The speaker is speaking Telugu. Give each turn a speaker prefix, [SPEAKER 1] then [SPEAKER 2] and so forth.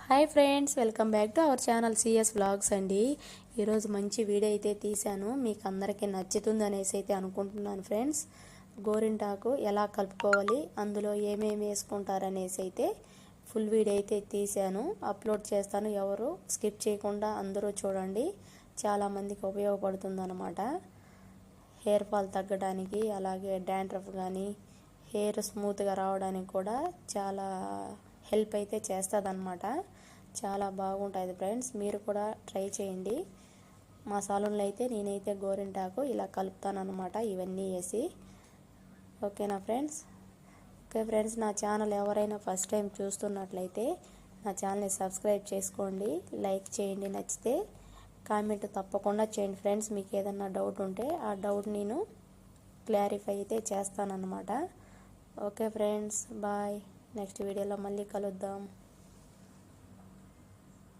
[SPEAKER 1] Hi friends, welcome back to our channel CS vlogs అండి. ఈరోజు మంచి వీడియో అయితే తీశాను, మీకు అందరికీ నచ్చుతుంది అనేసి అయితే అనుకుంటున్నాను ఫ్రెండ్స్. గోరింటాకు ఎలా కలుపుకోవాలి, అందులో ఏమేమి వేసుకుంటారనేసి అయితే ఫుల్ వీడియో అయితే తీశాను, అప్లోడ్ చేస్తాను. ఎవరు స్కిప్ చేయకుండా అందరూ చూడండి, చాలామందికి ఉపయోగపడుతుంది అన్నమాట. హెయిర్ ఫాల్ తగ్గడానికి, అలాగే డాండ్రఫ్ కానీ హెయిర్ స్మూత్గా రావడానికి కూడా చాలా హెల్ప్ అయితే చేస్తుంది అన్నమాట. చాలా బాగుంటుంది ఫ్రెండ్స్, మీరు కూడా ట్రై చేయండి. మా సాలూన్లో అయితే నేనైతే గోరింటాకు ఇలా కలుపుతాను అనమాట, ఇవన్నీ వేసి. ఓకేనా ఫ్రెండ్స్? ఓకే ఫ్రెండ్స్, నా ఛానల్ ఎవరైనా ఫస్ట్ టైం చూస్తున్నట్లయితే నా ఛానల్ని సబ్స్క్రైబ్ చేసుకోండి, లైక్ చేయండి, నచ్చితే కామెంట్ తప్పకుండా చేయండి ఫ్రెండ్స్. మీకు ఏదన్నా డౌట్ ఉంటే ఆ డౌట్ నేను క్లారిఫై అయితే చేస్తానన్నమాట. Okay friends, bye. నెక్స్ట్ వీడియోలో మళ్ళీ కలుద్దాం.